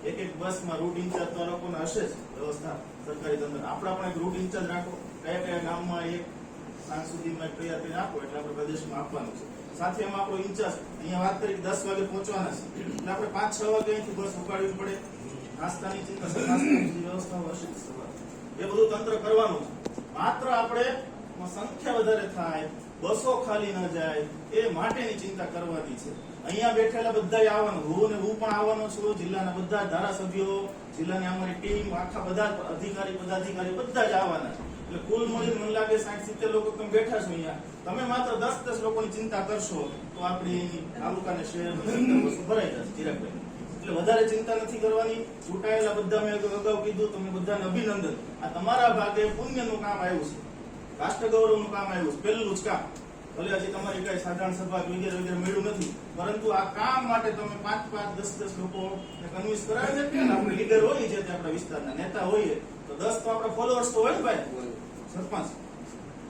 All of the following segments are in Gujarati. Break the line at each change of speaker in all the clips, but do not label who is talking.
એક એક બસમાં રૂટ ઇન્ચાર્જ તો લોકોને હશે જ વ્યવસ્થા સરકારી તંત્ર. આપણા પણ એક રૂટ ઇન્ચાર્જ રાખો, કયા કયા ગામમાં એક સાંજ સુધીમાં તૈયાર કરીને આપો એટલે આપણે પ્રદેશમાં આપવાનું છે. સાથે એમાં આપણો ઇન્ચાર્જ અહીંયા વાત કરી 10 વાગે પહોંચવાના છે એટલે આપણે 5-6 વાગે અહીંથી બસ ઉપાડવી પડે. નાસ્તાની ચિંતા છે, નાસ્તાની વ્યવસ્થા હશે એ બધું તંત્ર કરવાનું છે. માત્ર આપણે સંખ્યા વધારે થાય, બસો ખાલી ન જાય એ માટેની ચિંતા કરવાની છે. અહીંયા બેઠેલા બધા આવવાનું, હું પણ આવવાનો છું, જિલ્લાના બધા ધારાસભ્યો, જિલ્લાની અમારી ટીમ, આખા બધા અધિકારી પદાધિકારી બધા જ આવવાના છે. એટલે કુલ મળી મને લાગે 60-70 લોકો તમે બેઠા છો અહીંયા. તમે માત્ર 10 લોકોની ચિંતા કરશો તો આપણી તાલુકા ને શહેર ભરાઈ જશે ચિરાગભાઈ. એટલે વધારે ચિંતા નથી કરવાની. ચૂંટાયેલા બધા મેં અગાઉ કીધું, તમે બધાને અભિનંદન. આ તમારા ભાગે પુણ્યનું કામ આવ્યું છે, રાષ્ટ્ર ગૌરવનું કામ આવ્યું છે, પહેલું જ કામ. ભલે હજી તમારી કઈ સાધારણ સભા વગેરે વગેરે મળ્યું નથી, પરંતુ આ કામ માટે તમે 5-5, 10-10 લોકો કન્વિન્સ કરાવે છે. આપણે લીડર હોઈએ છીએ, આપણા વિસ્તારના નેતા હોઈએ તો 10 તો આપણા ફોલોઅર્સ તો હોય ને ભાઈ. સરપંચ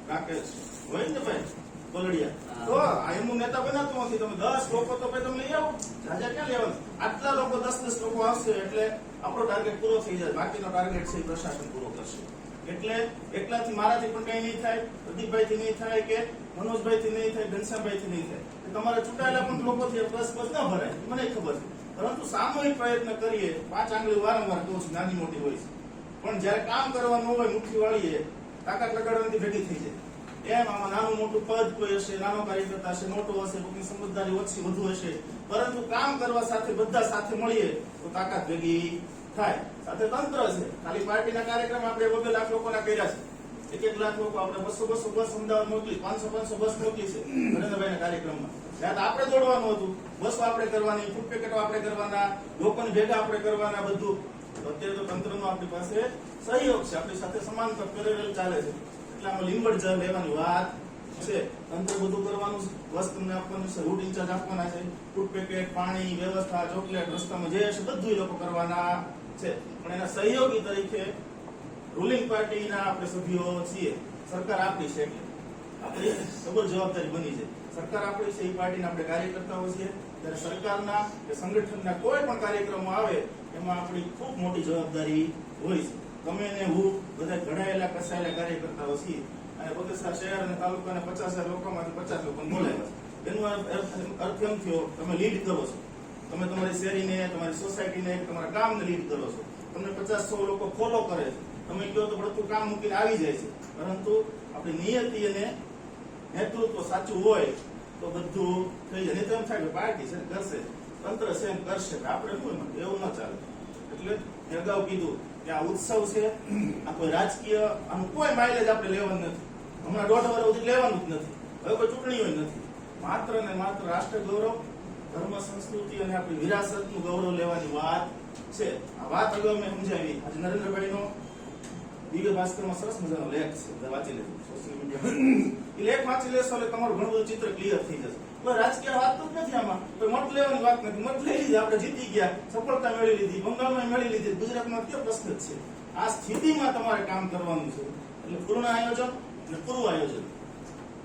રાકેશ હોય ને ભાઈ કોલડિયા, તો એમનું નેતા બનાવતું નથી. તમે 10 લોકો તો ભાઈ તમે લઈ આવો, જાજા ક્યાં લેવાનું? આટલા લોકો 10-10 લોકો આવશે એટલે આપણો ટાર્ગેટ પૂરો થઈ જાય. બાકીનો ટાર્ગેટ છે પ્રશાસન પૂરો કરશે. એટલે એકલાથી મારાથી પણ કઈ નહીં થાય, પ્રદીપભાઈ થી નહીં થાય કે મનોજભાઈ થી નહીં થાય, ઘનશ્યામભાઈ થી નહીં થાય. તમારે ચૂંટાયેલા પણ લોકોથી બસ ના ભરાય, મને ખબર છે. પરંતુ સામૂહિક પ્રયત્ન કરીએ. 5 આંગળી વારંવાર કહું છું, નાની મોટી હોય છે, પણ જયારે કામ કરવાનું હોય મુઠ્ઠી વાળીએ તાકાત લગાડવાથી ભેગી થઈ જાય. એમ આમાં નાનું મોટું પદ કોઈ હશે, નાનો કાર્યકર્તા હશે, મોટો હશે, કોઈની સમજદારી ઓછી વધુ હશે, પરંતુ કામ કરવા સાથે બધા સાથે મળીએ તો તાકાત ભેગી થાય. સાથે તંત્ર છે. ખાલી પાર્ટીના કાર્યક્રમ આપણે 2 લાખ લોકોના કર્યા છે. 1-1 લાખ લોકો આપણે 200-200 બસ અમદાવાદ મોકલી, 500-500 બસ મોકલી છે નરેન્દ્રભાઈના કાર્યક્રમમાં. ત્યાં આપણે દોડવાનું હતું, બસો આપણે કરવાની, ફૂડ પેકેટો આપણે કરવાના, લોકોને ભેગા આપણે કરવાના, બધું. અત્યારે તો તંત્રનો આપણી પાસે સહયોગ છે, આપણી સાથે સમાંતર પેરેલલ ચાલે છે. એટલે આમાં લીંબડ જળ લેવાની વાત છે. તંત્ર બધું કરવાનું છે, બસ તમને આપવાનું છે, રૂટ ઇન્ચાર્જ આપવાના છે, ફૂડ પેકેટ, પાણી, વ્યવસ્થા, ચોકલેટ, રસ્તામાં જે હશે બધું લોકો કરવાના છે. પણ એના સહયોગી તરીકે રૂલિંગ પાર્ટીના આપણે સભ્યો છીએ. સરકાર આપણી છે એટલે આપણી સબર જવાબદારી બની છે. સરકાર આપણી છે, એ પાર્ટીના આપણે કાર્યકર્તાઓ છીએ. ત્યારે સરકારના કે સંગઠનના કોઈ પણ કાર્યક્રમો આવે એમાં આપણી ખૂબ મોટી જવાબદારી હોય છે. તમે ને હું બધા ઘડાયેલા કસાયેલા કાર્યકર્તાઓ છીએ અને બગસરા શહેર અને તાલુકાના 50,000 લોકોમાંથી 50 લોકોને બોલાવ્યા છે. એનો અર્થ એમ થયો તમે લીડ કરો છો. તમે તમારી શેરીને, તમારી સોસાયટીને, તમારા ગામને લીડ કરો છો. તમને 50-100 લોકો ફોલો કરે છે. તમે કહો તો બધું કામ મૂકીને આવી જાય છે. પરંતુ આપણી નિયતિ અને નેતૃત્વ સાચું હોય તો બધું થઈ જાય. નહીં તો એમ થાય કે પાર્ટી છે કરશે, તંત્ર છે એમ કરશે, આપણે શું એવું ન ચાલે. એટલે મેં અગાઉ કીધું કે આ ઉત્સવ છે, આ કોઈ રાજકીય આનું કોઈ માઇલેજ આપણે લેવાનું નથી. હમણાં 1.5 વર્ષ સુધી લેવાનું જ નથી. હવે કોઈ ચૂંટણીઓ નથી. માત્ર ને માત્ર રાષ્ટ્ર ગૌરવ, ધર્મ, સંસ્કૃતિ અને આપણી વિરાસતનું ગૌરવ લેવાની વાત છે. આ વાત અગાઉ મેં સમજાવી. આજે નરેન્દ્રભાઈનો દિવ્ય ભાસ્કરમાં સરસ મજાનો લેખ છે, વાંચી લેજો સોશિયલ મીડિયામાં. એ લેખ વાંચી લેશો એટલે તમારું ઘણું બધું ચિત્ર ક્લિયર થઈ જશે. કોઈ રાજકીય વાત તો જ નથી આમાં, કોઈ મત લેવાની વાત નથી. મત લઈ લીધી, આપણે જીતી ગયા, સફળતા મેળવી લીધી, બંગાળમાં મેળવી લીધી, ગુજરાતમાં કયો પ્રશ્ન જ છે. આ સ્થિતિમાં તમારે કામ કરવાનું છે. એટલે પૂર્ણ આયોજન અને પૂર્વ આયોજન,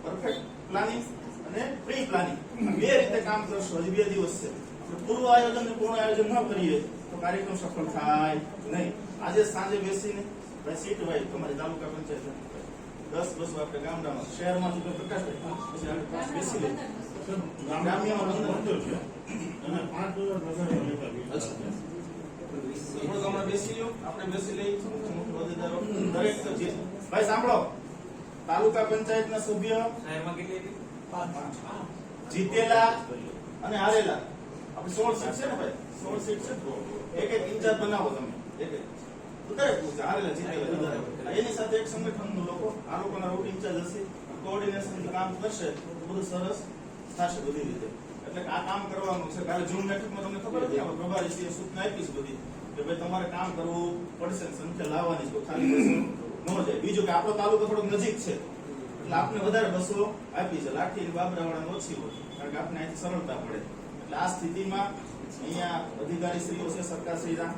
પરફેક્ટ પ્લાનિંગ અને પ્રી પ્લાનિંગ, 2 રીતે કામ કરશો. હજી 2 દિવસ છે. આપણે પૂર્વ આયોજન અને પૂર્ણ આયોજન ન કરીએ તો કાર્યક્રમ સફળ થાય નહીં. આજે સાંજે બેસીને સીટ વાઇઝ તમારી તાલુકા પંચાયત 10 બસો આપણે ગામડામાં, શહેરમાંથી કોઈ પ્રકાશભાઈ પછી આપણે બેસી લઈએ. ગ્રામ્યમાં 15 છે અને 5,000 બેસી લ્યો. આપણે બેસી લઈ હોદ્દેદારો દરેક ભાઈ સાંભળો. તાલુકા પંચાયતના સભ્ય જીતેલા અને હારેલા આપણે 16 સીટ છે ને ભાઈ, 16 સીટ છે. એક ઇન્ચાર્જ બનાવો તમે. એની સાથે એક સંગઠનનું લોકો, આ લોકોના રૂટ ઇન્ચાર્જ હશે, કોઓર્ડિનેશન કામ કરશે, બધું સરસ થશે બધી રીતે. એટલે આ કામ કરવાનું છે. કાલે જૂન બેઠકમાં તમને ખબર હતી, આપણે પ્રભારી સૂચના આપી છે બધી કે ભાઈ તમારે કામ કરવું પડશે, સંખ્યા લાવવાની છે, ખાલી બસો ન જાય. બીજું કે આપણો તાલુકો થોડોક નજીક છે એટલે આપણે વધારે બસો આપી છે. લાઠી બાબરાવાળાને ઓછી હોય કારણ કે આપણે અહીંથી સરળતા પડે. એટલે આ સ્થિતિમાં અહીંયા અધિકારી શ્રીઓ છે, સરકાર શ્રીના,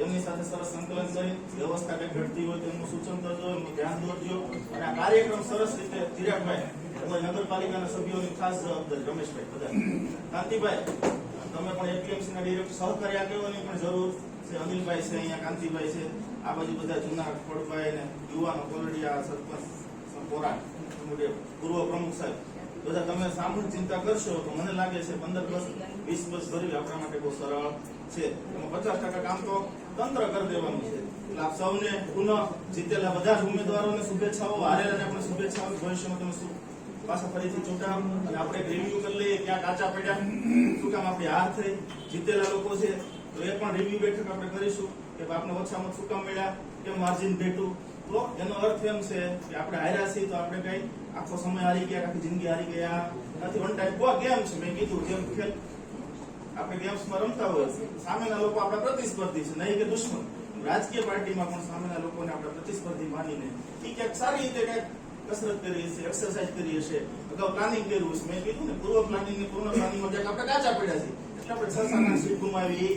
એમની સાથે સરસ સંકલન કરી વ્યવસ્થા કઈ ઘટતી હોય તો એમનું સૂચન કરજો, એમનું ધ્યાન દોરજો. અને આ કાર્યક્રમ સરસ રીતે ચિરાગભાઈ, તમારી નગરપાલિકાના સભ્યોની ખાસ જવાબદારી, રમેશભાઈ, બધા કાંતિભાઈ, તમે પણ એપીએમસી ના ડિરેક્ટર સહકારી આગેવાની પણ જરૂર છે અનિલભાઈ છે, અહીંયા કાંતિભાઈ છે, આ બાજુ બધા જૂના ખોડભાઈ ને યુવાનો કોલડિયા સરપંચ પોરાટ પૂર્વ પ્રમુખ સાહેબ બધા તમે સામૂહિક ચિંતા કરશો તો મને લાગે છે 15 બસ 20 બસ ભરવી આપણા માટે બહુ સરળ છે. એમાં 50% કામ તો તંત્ર કરી દેવાનું છે. એટલે આપ સૌને પુનઃ જીતેલા બધા જ ઉમેદવારોને શુભેચ્છાઓ, હારેલાને પણ શુભેચ્છાઓ. ભવિષ્યમાં તમે પાછા ફરીથી ચૂંટાવ અને આપણે રિવ્યુ કરી લઈએ ક્યાં કાચા પડ્યા, શું કામ આપણી હાર થઈ. જીતેલા લોકો છે તો એ પણ રિવ્યુ બેઠક આપણે કરીશું કે આપને ઓછામાં શું કામ મળ્યા, કેમ માર્જિન ઘટ્યું. તો એનો અર્થ એમ છે કે આપણે હાર્યા છીએ તો આપણે કઈ આખો સમય હારી ગયા, આખી જિંદગી હારી ગયા નથી. વન ટાઈપ ગેમ છે. મેં કીધું જેમ ખેલ આપણે ગેમ્સમાં રમતા હોય, સામેના લોકો આપણા પ્રતિસ્પર્ધી છે નહીં કે દુશ્મન. રાજકીય પાર્ટીમાં પણ સામેના લોકોને આપણે પ્રતિસ્પર્ધી માનીને એ ક્યાંક સારી રીતે કંઈક કસરત કરી હશે, એક્સરસાઇઝ કરી હશે, અગાઉ પ્લાનિંગ કર્યું હશે. મેં કીધું ને પૂર્વ પ્લાનિંગ ને પૂર્ણ પ્લાનિંગમાં ક્યાંક આપણે કાચા પડ્યા છે એટલે આપણે 6 સીટ ગુમાવી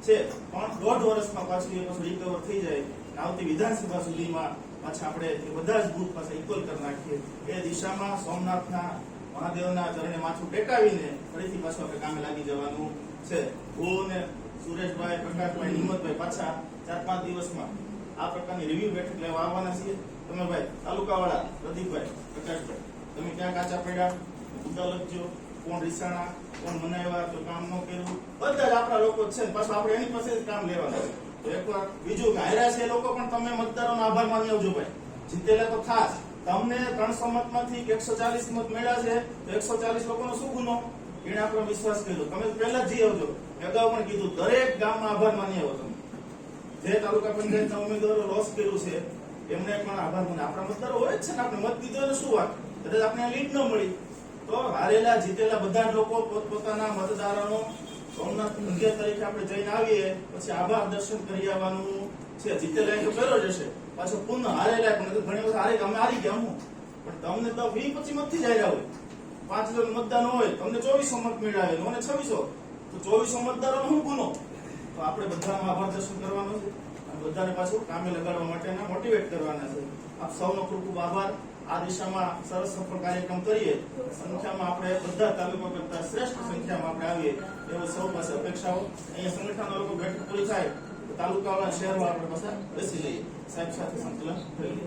છે. પણ 1.5 વર્ષમાં પાછું એ પાછું રિકવર થઈ જાય. આવતી વિધાનસભા સુધીમાં પાછા આપણે બધા જ બૂથ પાછા ઇક્વલ કરી નાખીએ. એ દિશામાં સોમનાથના મહાદેવના ચરણે માથું ટેકાવીને ફરીથી પાછું આપણે કામે લાગી જવાનું છે. હું ને સુરેશભાઈ, પ્રકાશભાઈ, હિંમતભાઈ પાછા 4-5 દિવસમાં આ પ્રકારની રિવ્યુ બેઠક લેવા આવવાના છીએ. તમે ભાઈ તાલુકાવાળા પ્રદીપભાઈ, પ્રકાશભાઈ, તમે ક્યાં કાચા પડ્યા મુદ્દા લખજો. કોણ રીસાણા, કોણ મનાવ્યા, તો કામ ન કર્યું, બધા જ આપણા લોકો છે. પાછું આપણે એની પાસે જ કામ લેવાના છે. તો એકવાર બીજું કે હાર્યા છે એ લોકો પણ તમે મતદારોનો આભાર માની આવજો ભાઈ. જીતેલા તો ખાસ. તમને 300 મતમાંથી 140 મત મળ્યા છે તો 140 લોકોનો શું ગુનો? એને આપણો વિશ્વાસ કર્યો. તમે પહેલા જ જઈ આવજો. અગાઉ પણ કીધું દરેક ગામમાં આભાર માની આવો. તમે જે તાલુકા પંચાયતના ઉમેદવારો લોસ કર્યું છે એમને પણ આભાર માને. આપણા મતદારો હોય જ છે ને. આપણે મત દીધો તો શું વાત, કદાચ આપણે લીડ ન મળી તો હારેલા જીતેલા બધા જ લોકો પોતપોતાના મતદારોનો સોમનાથ મંદિર તરીકે આપણે જઈને આવીએ પછી આભાર દર્શન કરી આવવાનું છે. જીતેલા તો કર્યો જ હશે, પાછો પુનઃ હારેલા પણ ઘણી વખત હારી અમે હારી ગયા હું, પણ તમને તો 20-25 મતથી જ હાર્યા હોય. 5 જણ મતદાન હોય, તમને 2400 મત મળ્યા હોય અને 2600, તો 2400 મતદારોનો શું ગુનો? તો આપણે બધાનો આભાર દર્શન કરવાનો છે અને બધાને પાછું કામે લગાડવા માટેના મોટિવેટ કરવાના છે. આપ સૌનો ખૂબ ખૂબ આભાર. આ દિશામાં સરસ સફળ કાર્યક્રમ કરીએ. સંખ્યામાં આપણે બધા તાલુકા કરતા શ્રેષ્ઠ સંખ્યામાં આપણે આવીએ એવો સૌ પાસે અપેક્ષાઓ. અહીંયા સંગઠનના લોકો બેઠક પૂરી થાય તો તાલુકાવાળા શહેરમાં આપણે પાસે બેસી લઈએ, સાહેબ સાથે સંકલન કરીએ.